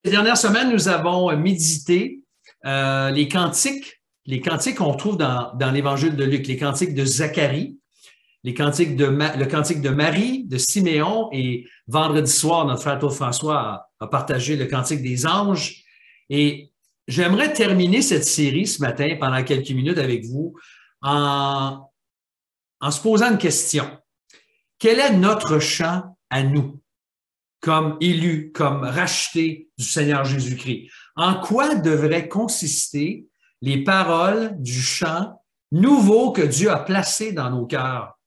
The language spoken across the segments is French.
Ces dernières semaines, nous avons médité les cantiques qu'on trouve dans l'Évangile de Luc, les cantiques de Zacharie, le cantique de Marie, de Siméon, et vendredi soir, notre frère Claude François a partagé le cantique des anges. Et j'aimerais terminer cette série ce matin pendant quelques minutes avec vous en se posant une question. Quel est notre chant à nous, comme élus, comme rachetés du Seigneur Jésus-Christ? En quoi devraient consister les paroles du chant nouveau que Dieu a placé dans nos cœurs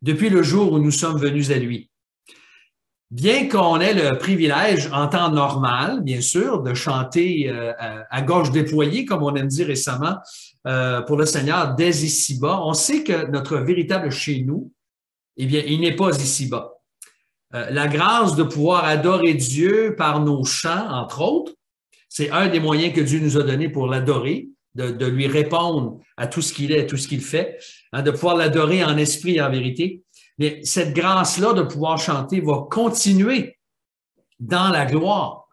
depuis le jour où nous sommes venus à lui? Bien qu'on ait le privilège, en temps normal, bien sûr, de chanter à gorge déployée, comme on aime dire récemment, pour le Seigneur dès ici-bas, on sait que notre véritable chez nous, eh bien, il n'est pas ici-bas. La grâce de pouvoir adorer Dieu par nos chants, entre autres, c'est un des moyens que Dieu nous a donné pour l'adorer, de lui répondre à tout ce qu'il est, à tout ce qu'il fait, de pouvoir l'adorer en esprit et en vérité. Mais cette grâce-là de pouvoir chanter va continuer dans la gloire,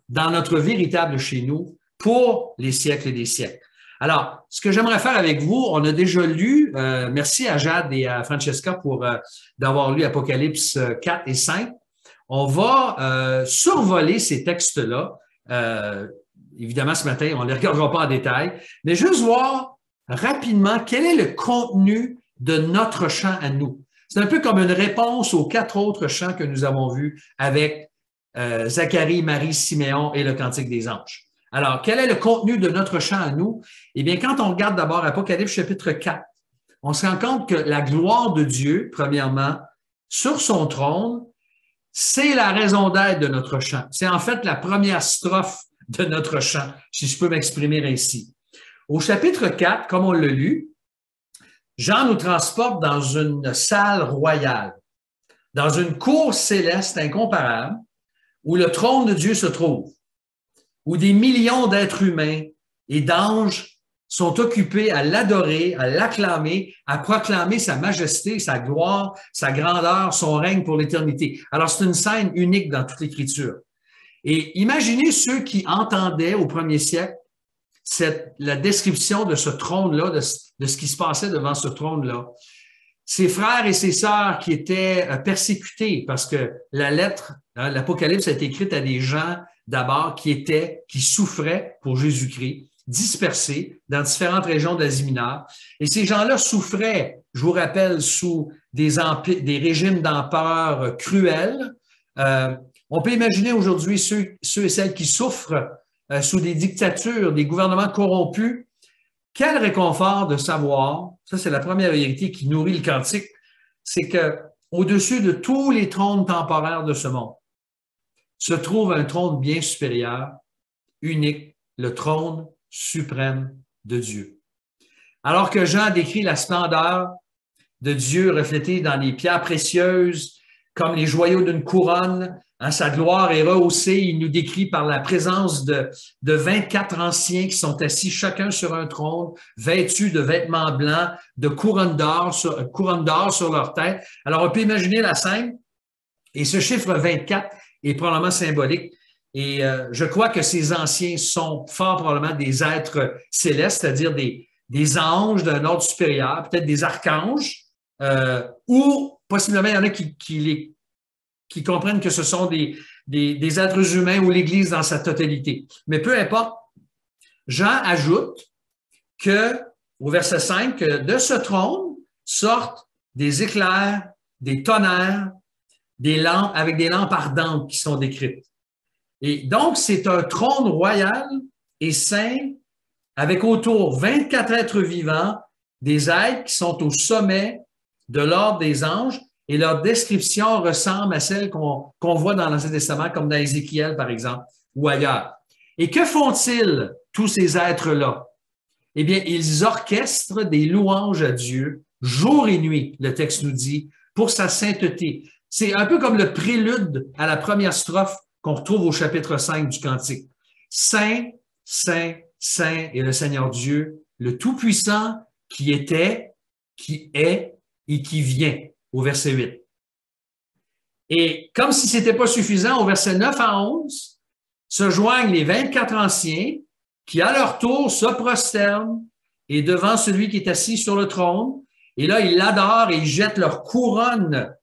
dans notre véritable chez nous, pour les siècles et des siècles. Alors, ce que j'aimerais faire avec vous, on a déjà lu, merci à Jade et à Francesca pour d'avoir lu Apocalypse 4 et 5. On va survoler ces textes-là. Évidemment, ce matin, on ne les regardera pas en détail, mais juste voir rapidement quel est le contenu de notre chant à nous. C'est un peu comme une réponse aux 4 autres chants que nous avons vus avec Zacharie, Marie, Siméon et le Cantique des anges. Alors, quel est le contenu de notre chant à nous? Eh bien, quand on regarde d'abord Apocalypse chapitre 4, on se rend compte que la gloire de Dieu, premièrement, sur son trône, c'est la raison d'être de notre chant. C'est en fait la première strophe de notre chant, si je peux m'exprimer ainsi. Au chapitre 4, comme on l'a lu, Jean nous transporte dans une salle royale, dans une cour céleste incomparable, où le trône de Dieu se trouve, où des millions d'êtres humains et d'anges sont occupés à l'adorer, à l'acclamer, à proclamer sa majesté, sa gloire, sa grandeur, son règne pour l'éternité. Alors, c'est une scène unique dans toute l'Écriture. Et imaginez ceux qui entendaient au premier siècle la description de ce trône-là, de ce qui se passait devant ce trône-là. Ses frères et ses sœurs qui étaient persécutés parce que la lettre, l'Apocalypse a été écrite à des gens d'abord qui souffraient pour Jésus-Christ, dispersés dans différentes régions d'Asie mineure. Et ces gens-là souffraient, je vous rappelle, sous des régimes d'empereurs cruels. On peut imaginer aujourd'hui ceux et celles qui souffrent sous des dictatures, des gouvernements corrompus. Quel réconfort de savoir, ça c'est la première vérité qui nourrit le cantique, c'est que au-dessus de tous les trônes temporaires de ce monde, se trouve un trône bien supérieur, unique, le trône suprême de Dieu. Alors que Jean décrit la splendeur de Dieu reflétée dans les pierres précieuses, comme les joyaux d'une couronne, sa gloire est rehaussée. Il nous décrit par la présence de 24 anciens qui sont assis chacun sur un trône, vêtus de vêtements blancs, de couronnes d'or sur leur tête. Alors, on peut imaginer la scène. Et ce chiffre 24 est probablement symbolique. Et je crois que ces anciens sont fort probablement des êtres célestes, c'est-à-dire des anges d'un ordre supérieur, peut-être des archanges, ou possiblement il y en a qui comprennent que ce sont des êtres humains ou l'Église dans sa totalité. Mais peu importe, Jean ajoute au verset 5, que de ce trône sortent des éclairs, des tonnerres, des lampes, avec des lampes ardentes qui sont décrites. Et donc, c'est un trône royal et saint avec autour 24 êtres vivants, des êtres qui sont au sommet de l'ordre des anges, et leur description ressemble à celle qu'on voit dans l'Ancien Testament, comme dans Ézéchiel, par exemple, ou ailleurs. Et que font-ils, tous ces êtres-là? Eh bien, ils orchestrent des louanges à Dieu, jour et nuit, le texte nous dit, pour sa sainteté. C'est un peu comme le prélude à la première strophe qu'on retrouve au chapitre 5 du Cantique. Saint, Saint, Saint est le Seigneur Dieu, le Tout-Puissant, qui était, qui est et qui vient. Au verset 8. Et comme si ce n'était pas suffisant, au verset 9 à 11, se joignent les 24 anciens qui, à leur tour, se prosternent et devant celui qui est assis sur le trône. Et là, ils l'adorent et ils jettent leur couronne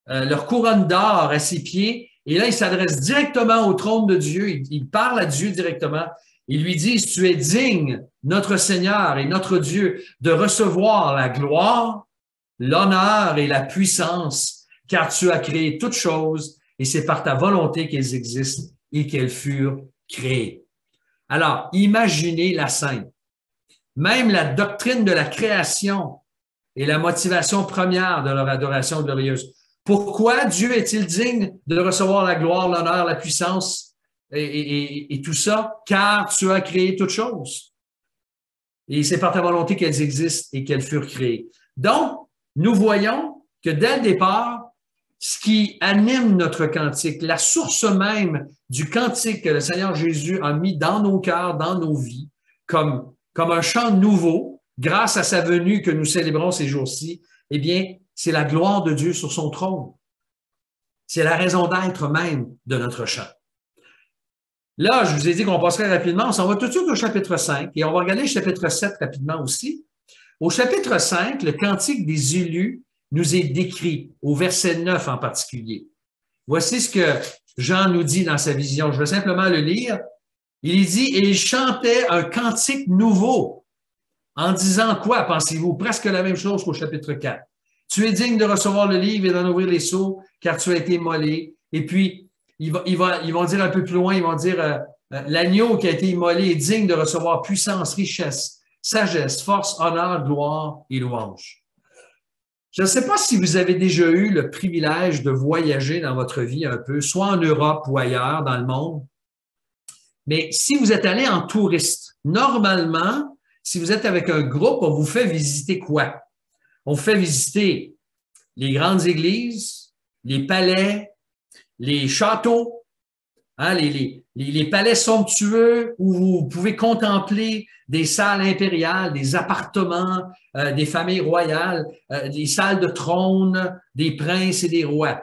d'or à ses pieds. Et là, ils s'adressent directement au trône de Dieu. Ils parlent à Dieu directement. Ils lui disent, tu es digne, notre Seigneur et notre Dieu, de recevoir la gloire, l'honneur et la puissance, car tu as créé toutes choses et c'est par ta volonté qu'elles existent et qu'elles furent créées. Alors, imaginez la scène. Même la doctrine de la création est la motivation première de leur adoration glorieuse. Pourquoi Dieu est-il digne de recevoir la gloire, l'honneur, la puissance et tout ça? Car tu as créé toutes choses. Et c'est par ta volonté qu'elles existent et qu'elles furent créées. Donc, nous voyons que dès le départ, ce qui anime notre cantique, la source même du cantique que le Seigneur Jésus a mis dans nos cœurs, dans nos vies, comme un chant nouveau, grâce à sa venue que nous célébrons ces jours-ci, eh bien, c'est la gloire de Dieu sur son trône. C'est la raison d'être même de notre chant. Là, je vous ai dit qu'on passerait rapidement. On s'en va tout de suite au chapitre 5 et on va regarder le chapitre 7 rapidement aussi. Au chapitre 5, le cantique des élus nous est décrit, au verset 9 en particulier. Voici ce que Jean nous dit dans sa vision. Je vais simplement le lire. Il dit, et il chantait un cantique nouveau. En disant quoi, pensez-vous? Presque la même chose qu'au chapitre 4. Tu es digne de recevoir le livre et d'en ouvrir les sceaux, car tu as été immolé. Et puis, ils vont dire un peu plus loin, ils vont dire, l'agneau qui a été immolé est digne de recevoir puissance, richesse, sagesse, force, honneur, gloire et louange. Je ne sais pas si vous avez déjà eu le privilège de voyager dans votre vie un peu, soit en Europe ou ailleurs dans le monde. Mais si vous êtes allé en touriste, normalement, si vous êtes avec un groupe, on vous fait visiter quoi? On vous fait visiter les grandes églises, les palais, les châteaux, hein, les palais somptueux où vous pouvez contempler des salles impériales, des appartements, des familles royales, des salles de trône, des princes et des rois.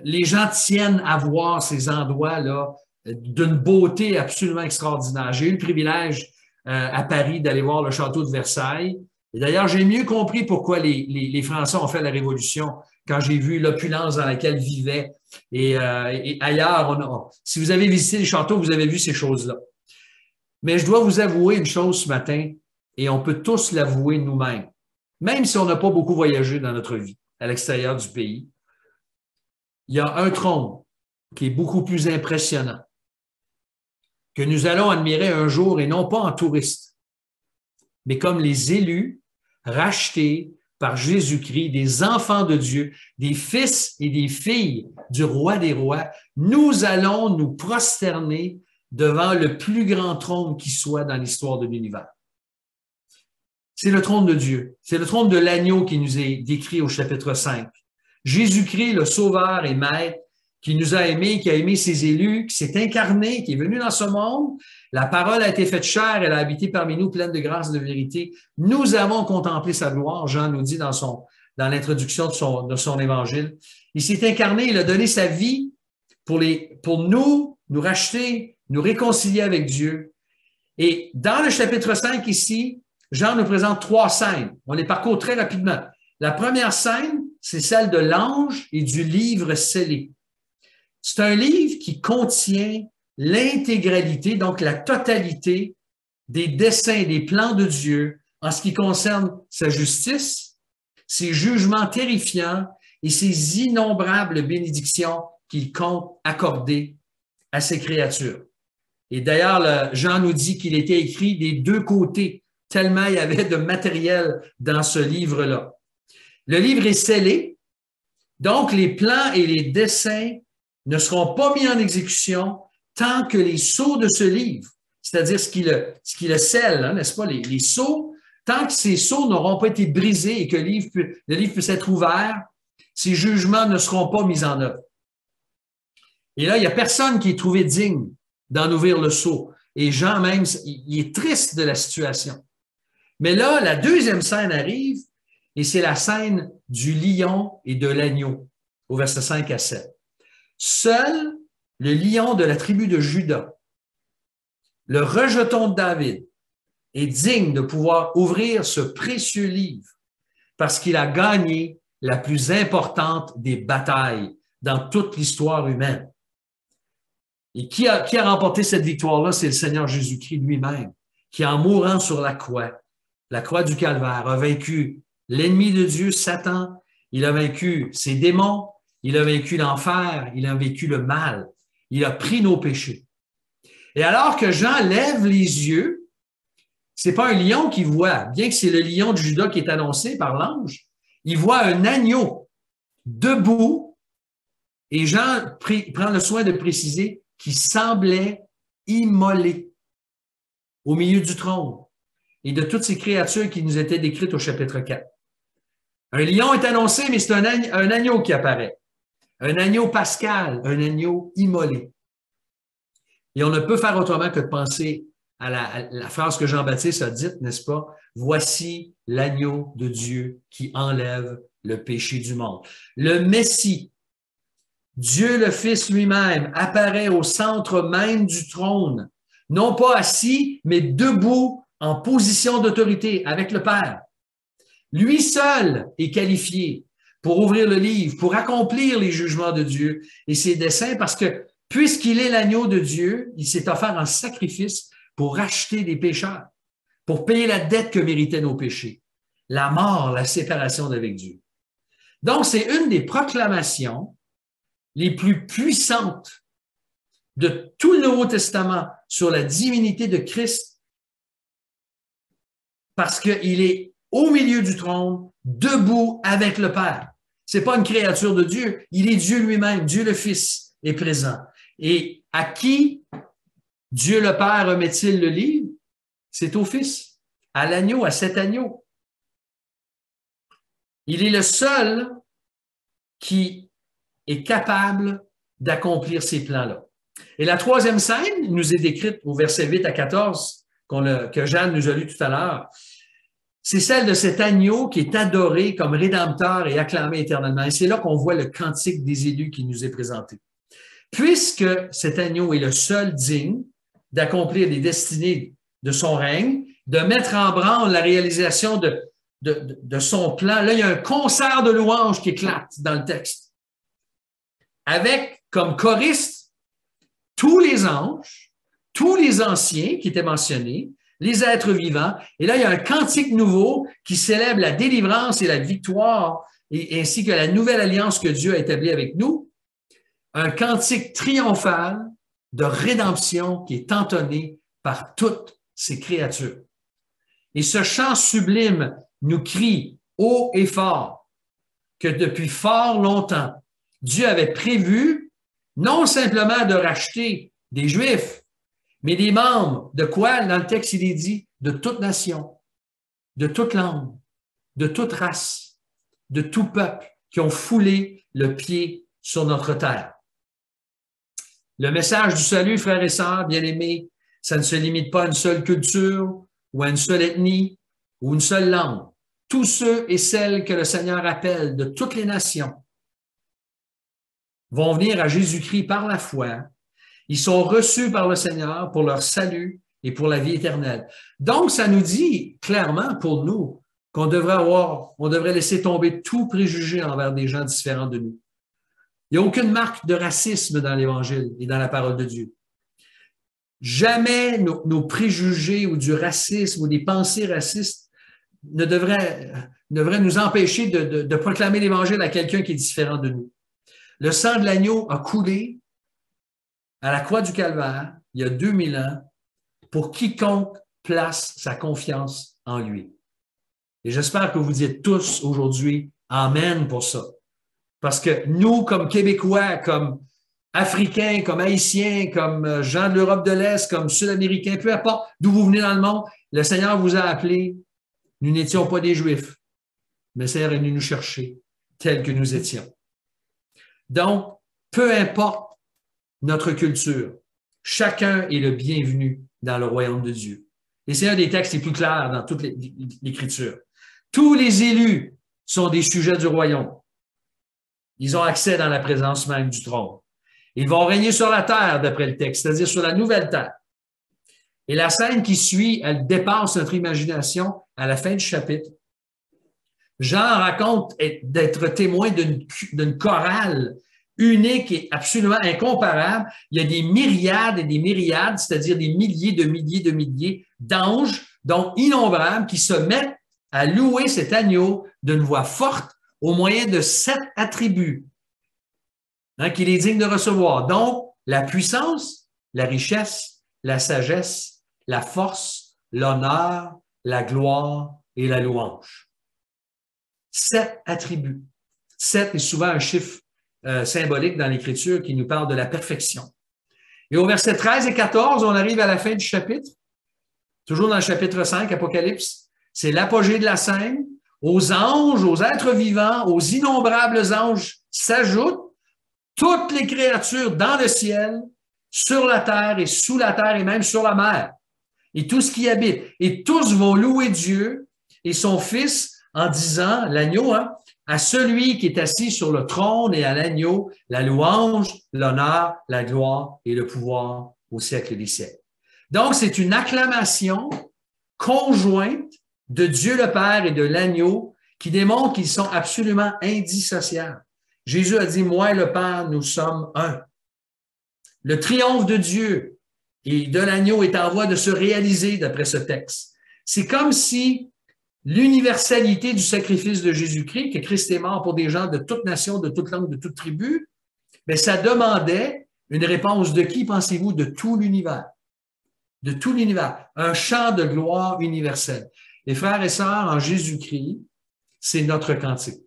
Les gens tiennent à voir ces endroits-là d'une beauté absolument extraordinaire. J'ai eu le privilège à Paris d'aller voir le château de Versailles. Et d'ailleurs, j'ai mieux compris pourquoi les Français ont fait la Révolution quand j'ai vu l'opulence dans laquelle ils vivaient. Et ailleurs, si vous avez visité les châteaux, vous avez vu ces choses-là. Mais je dois vous avouer une chose ce matin, et on peut tous l'avouer nous-mêmes, même si on n'a pas beaucoup voyagé dans notre vie à l'extérieur du pays. Il y a un trône qui est beaucoup plus impressionnant, que nous allons admirer un jour et non pas en touriste, mais comme les élus rachetés par Jésus-Christ, des enfants de Dieu, des fils et des filles du roi des rois, nous allons nous prosterner devant le plus grand trône qui soit dans l'histoire de l'univers. C'est le trône de Dieu. C'est le trône de l'agneau qui nous est décrit au chapitre 5. Jésus-Christ, le Sauveur et Maître, qui nous a aimés, qui a aimé ses élus, qui s'est incarné, qui est venu dans ce monde. La parole a été faite chair, elle a habité parmi nous, pleine de grâce et de vérité. Nous avons contemplé sa gloire, Jean nous dit dans l'introduction de son évangile. Il s'est incarné, il a donné sa vie pour nous racheter, nous réconcilier avec Dieu. Et dans le chapitre 5 ici, Jean nous présente 3 scènes. On les parcourt très rapidement. La première scène, c'est celle de l'ange et du livre scellé. C'est un livre qui contient l'intégralité, donc la totalité des desseins, des plans de Dieu en ce qui concerne sa justice, ses jugements terrifiants et ses innombrables bénédictions qu'il compte accorder à ses créatures. Et d'ailleurs, Jean nous dit qu'il était écrit des deux côtés, tellement il y avait de matériel dans ce livre-là. Le livre est scellé, donc les plans et les desseins ne seront pas mis en exécution tant que les sceaux de ce livre, c'est-à-dire ce qui le scelle, hein, n'est-ce pas, les sceaux, tant que ces sceaux n'auront pas été brisés et que le livre puisse être ouvert, ces jugements ne seront pas mis en œuvre. Et là, il n'y a personne qui est trouvé digne d'en ouvrir le sceau. Et Jean même, il est triste de la situation. Mais là, la deuxième scène arrive, et c'est la scène du lion et de l'agneau, au verset 5 à 7. Seul le lion de la tribu de Juda, le rejeton de David, est digne de pouvoir ouvrir ce précieux livre parce qu'il a gagné la plus importante des batailles dans toute l'histoire humaine. Et qui a remporté cette victoire-là? C'est le Seigneur Jésus-Christ lui-même, qui en mourant sur la croix du Calvaire, a vaincu l'ennemi de Dieu, Satan, il a vaincu ses démons, il a vaincu l'enfer, il a vaincu le mal, il a pris nos péchés. Et alors que Jean lève les yeux, c'est pas un lion qu'il voit, bien que c'est le lion de Juda qui est annoncé par l'ange, il voit un agneau debout, et Jean prend le soin de préciser qu'il semblait immolé au milieu du trône et de toutes ces créatures qui nous étaient décrites au chapitre 4. Un lion est annoncé, mais c'est un agneau qui apparaît. Un agneau pascal, un agneau immolé. Et on ne peut faire autrement que de penser à la phrase que Jean-Baptiste a dite, n'est-ce pas? Voici l'agneau de Dieu qui enlève le péché du monde. Le Messie, Dieu le Fils lui-même, apparaît au centre même du trône, non pas assis, mais debout en position d'autorité avec le Père. Lui seul est qualifié pour ouvrir le livre, pour accomplir les jugements de Dieu et ses desseins, parce que puisqu'il est l'agneau de Dieu, il s'est offert en sacrifice pour racheter des pécheurs, pour payer la dette que méritaient nos péchés, la mort, la séparation d'avec Dieu. Donc, c'est une des proclamations les plus puissantes de tout le Nouveau Testament sur la divinité de Christ, parce qu'il est au milieu du trône, debout avec le Père. C'est pas une créature de Dieu, il est Dieu lui-même, Dieu le Fils est présent. Et à qui Dieu le Père remet-il le livre? C'est au Fils, à l'agneau, à cet agneau. Il est le seul qui est capable d'accomplir ces plans-là. Et la troisième scène nous est décrite au verset 8 à 14, que Jeanne nous a lu tout à l'heure. C'est celle de cet agneau qui est adoré comme rédempteur et acclamé éternellement. Et c'est là qu'on voit le cantique des élus qui nous est présenté. Puisque cet agneau est le seul digne d'accomplir les destinées de son règne, de mettre en branle la réalisation de son plan, là, il y a un concert de louanges qui éclate dans le texte. Avec comme choristes tous les anges, tous les anciens qui étaient mentionnés, les êtres vivants. Et là, il y a un cantique nouveau qui célèbre la délivrance et la victoire, ainsi que la nouvelle alliance que Dieu a établie avec nous. Un cantique triomphal de rédemption qui est entonné par toutes ces créatures. Et ce chant sublime nous crie haut et fort que depuis fort longtemps, Dieu avait prévu non simplement de racheter des Juifs, mais des membres de quoi? Dans le texte, il est dit de toute nation, de toute langue, de toute race, de tout peuple qui ont foulé le pied sur notre terre. Le message du salut, frères et sœurs, bien-aimés, ça ne se limite pas à une seule culture ou à une seule ethnie ou une seule langue. Tous ceux et celles que le Seigneur appelle de toutes les nations vont venir à Jésus-Christ par la foi. Ils sont reçus par le Seigneur pour leur salut et pour la vie éternelle. Donc, ça nous dit clairement pour nous qu'on devrait laisser tomber tout préjugé envers des gens différents de nous. Il n'y a aucune marque de racisme dans l'Évangile et dans la parole de Dieu. Jamais nos préjugés ou du racisme ou des pensées racistes ne devraient nous empêcher de proclamer l'Évangile à quelqu'un qui est différent de nous. Le sang de l'agneau a coulé à la croix du Calvaire, il y a 2000 ans, pour quiconque place sa confiance en lui. Et j'espère que vous dites tous aujourd'hui « Amen » pour ça. Parce que nous, comme Québécois, comme Africains, comme Haïtiens, comme gens de l'Europe de l'Est, comme Sud-Américains, peu importe d'où vous venez dans le monde, le Seigneur vous a appelés. Nous n'étions pas des Juifs, mais le Seigneur est venu nous chercher tels que nous étions. Donc, peu importe notre culture, chacun est le bienvenu dans le royaume de Dieu. Et c'est un des textes les plus clairs dans toute l'Écriture. Tous les élus sont des sujets du royaume. Ils ont accès dans la présence même du trône. Ils vont régner sur la terre, d'après le texte, c'est-à-dire sur la nouvelle terre. Et la scène qui suit, elle dépasse notre imagination à la fin du chapitre. Jean raconte d'être témoin d'une chorale unique et absolument incomparable. Il y a des myriades et des myriades, c'est-à-dire des milliers de milliers d'anges, donc innombrables, qui se mettent à louer cet agneau d'une voix forte au moyen de 7 attributs qu'il est digne de recevoir. Donc, la puissance, la richesse, la sagesse, la force, l'honneur, la gloire et la louange. 7 attributs. 7 est souvent un chiffre symbolique dans l'Écriture qui nous parle de la perfection. Et au verset 13 et 14, on arrive à la fin du chapitre, toujours dans le chapitre 5, Apocalypse. C'est l'apogée de la scène. Aux anges, aux êtres vivants, aux innombrables anges s'ajoutent toutes les créatures dans le ciel, sur la terre et sous la terre et même sur la mer, et tout ce qui habite. Et tous vont louer Dieu et son Fils en disant, l'agneau, à celui qui est assis sur le trône et à l'agneau, la louange, l'honneur, la gloire et le pouvoir au siècle des siècles. Donc, c'est une acclamation conjointe de Dieu le Père et de l'agneau qui démontre qu'ils sont absolument indissociables. Jésus a dit, moi et le Père, nous sommes un. Le triomphe de Dieu et de l'agneau est en voie de se réaliser d'après ce texte. C'est comme si l'universalité du sacrifice de Jésus-Christ, que Christ est mort pour des gens de toute nation, de toute langue, de toute tribu, mais ça demandait une réponse de qui, pensez-vous? De tout l'univers. De tout l'univers. Un chant de gloire universelle. Les frères et sœurs, en Jésus-Christ, c'est notre cantique.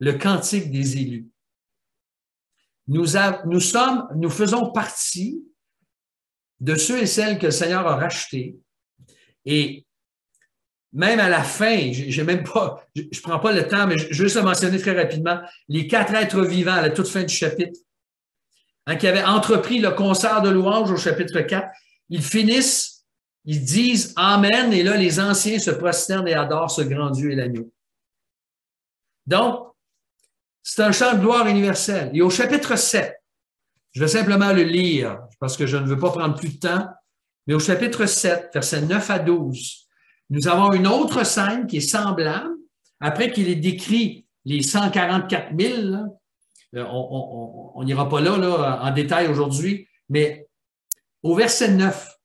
Le cantique des élus. Nous faisons partie de ceux et celles que le Seigneur a rachetés. Et même à la fin, je prends pas le temps, mais je veux juste le mentionner très rapidement, les 4 êtres vivants à la toute fin du chapitre, qui avaient entrepris le concert de louange au chapitre 4, ils finissent, ils disent Amen, et là, les anciens se prosternent et adorent ce grand Dieu et l'agneau. Donc, c'est un chant de gloire universel. Et au chapitre 7, je vais simplement le lire, parce que je ne veux pas prendre plus de temps, mais au chapitre 7, versets 9 à 12, nous avons une autre scène qui est semblable. Après qu'il ait décrit les 144 000, là, on n'ira pas là en détail aujourd'hui, mais au verset 9,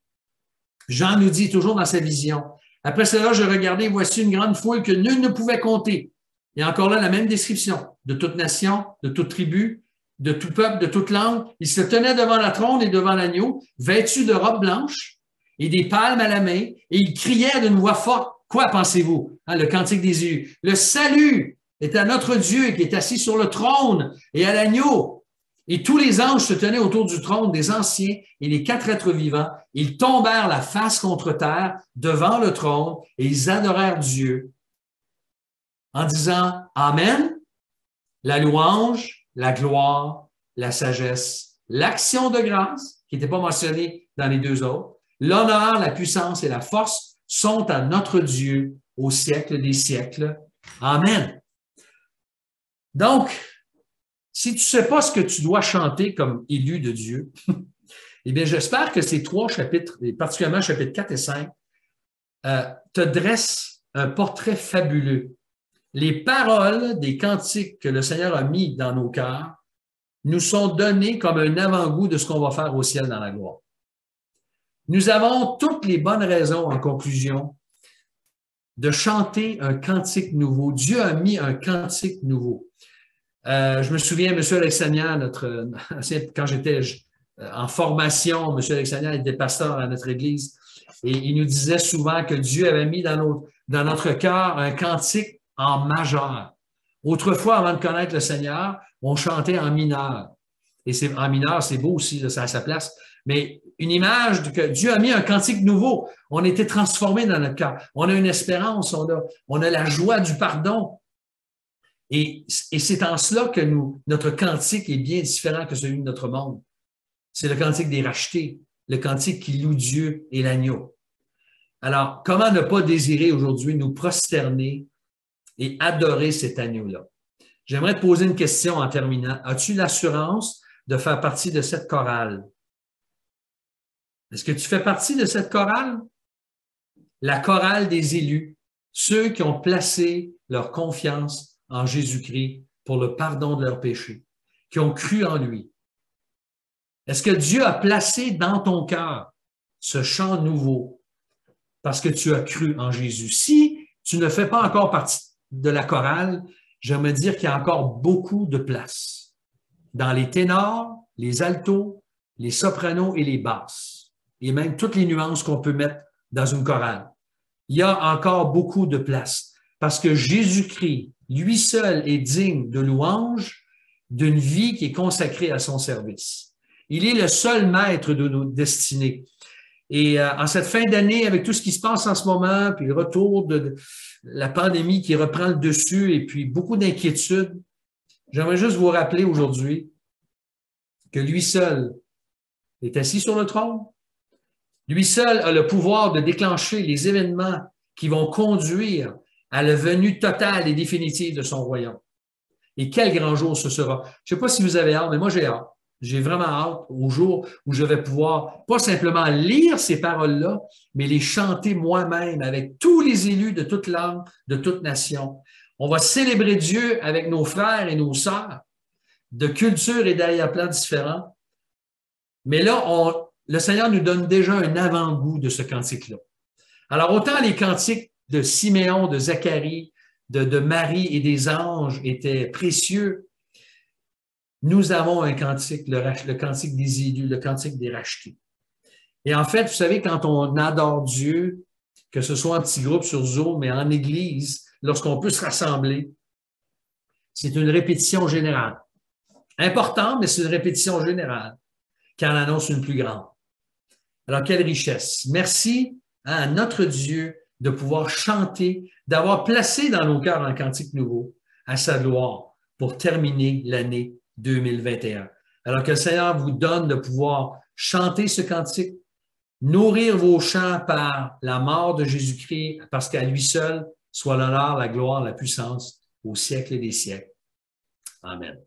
Jean nous dit toujours dans sa vision, « Après cela, je regardais, voici une grande foule que nul ne pouvait compter. » Et encore là, la même description, de toute nation, de toute tribu, de tout peuple, de toute langue. Ils se tenaient devant la trône et devant l'agneau, vêtus de robes blanches et des palmes à la main, et ils criaient d'une voix forte. Quoi pensez-vous? Le cantique des élus. Le salut est à notre Dieu qui est assis sur le trône et à l'agneau. Et tous les anges se tenaient autour du trône des anciens et les 4 êtres vivants. Ils tombèrent la face contre terre devant le trône et ils adorèrent Dieu en disant Amen, la louange, la gloire, la sagesse, l'action de grâce, qui n'était pas mentionnée dans les 2 autres, l'honneur, la puissance et la force sont à notre Dieu au siècle des siècles. Amen. Donc, si tu ne sais pas ce que tu dois chanter comme élu de Dieu, eh bien, j'espère que ces 3 chapitres, et particulièrement chapitres 4 et 5, te dressent un portrait fabuleux. Les paroles des cantiques que le Seigneur a mis dans nos cœurs nous sont données comme un avant-goût de ce qu'on va faire au ciel dans la gloire. Nous avons toutes les bonnes raisons, en conclusion, de chanter un cantique nouveau. Dieu a mis un cantique nouveau. Je me souviens, M. Alexanian, quand j'étais en formation, M. Alexanian était pasteur à notre église, et il nous disait souvent que Dieu avait mis dans notre cœur un cantique en majeur. Autrefois, avant de connaître le Seigneur, on chantait en mineur. Et en mineur, c'est beau aussi, là, ça a sa place. Mais une image que Dieu a mis un cantique nouveau. On a été transformé dans notre cœur. On a une espérance, on a la joie du pardon. Et c'est en cela que notre cantique est bien différent que celui de notre monde. C'est le cantique des rachetés, le cantique qui loue Dieu et l'agneau. Alors, comment ne pas désirer aujourd'hui nous prosterner et adorer cet agneau-là? J'aimerais te poser une question en terminant. As-tu l'assurance de faire partie de cette chorale? Est-ce que tu fais partie de cette chorale? La chorale des élus, ceux qui ont placé leur confiance en Jésus-Christ pour le pardon de leurs péchés, qui ont cru en lui. Est-ce que Dieu a placé dans ton cœur ce chant nouveau parce que tu as cru en Jésus? Si tu ne fais pas encore partie de la chorale, j'aimerais dire qu'il y a encore beaucoup de place dans les ténors, les altos, les sopranos et les basses, et même toutes les nuances qu'on peut mettre dans une chorale. Il y a encore beaucoup de place parce que Jésus-Christ, lui seul, est digne de louange d'une vie qui est consacrée à son service. Il est le seul maître de nos destinées. Et en cette fin d'année, avec tout ce qui se passe en ce moment, puis le retour de la pandémie qui reprend le dessus et puis beaucoup d'inquiétudes, j'aimerais juste vous rappeler aujourd'hui que lui seul est assis sur le trône. Lui seul a le pouvoir de déclencher les événements qui vont conduire à la venue totale et définitive de son royaume. Et quel grand jour ce sera. Je ne sais pas si vous avez hâte, mais moi j'ai hâte. J'ai vraiment hâte au jour où je vais pouvoir pas simplement lire ces paroles-là, mais les chanter moi-même avec tous les élus de toute langue, de toute nation. On va célébrer Dieu avec nos frères et nos sœurs de cultures et d'arrière-plans différents. Mais là, le Seigneur nous donne déjà un avant-goût de ce cantique-là. Alors, autant les cantiques de Siméon, de Zacharie, de Marie et des anges étaient précieux, nous avons un cantique, le cantique des élus, le cantique des rachetés. Et en fait, vous savez, quand on adore Dieu, que ce soit en petit groupe sur Zoom, mais en Église, lorsqu'on peut se rassembler, c'est une répétition générale. Important, mais c'est une répétition générale qui en annonce une plus grande. Alors, quelle richesse. Merci à notre Dieu de pouvoir chanter, d'avoir placé dans nos cœurs un cantique nouveau à sa gloire pour terminer l'année 2021. Alors que le Seigneur vous donne de pouvoir chanter ce cantique, nourrir vos chants par la mort de Jésus-Christ, parce qu'à lui seul soit l'honneur, la gloire, la puissance au siècle des siècles. Amen.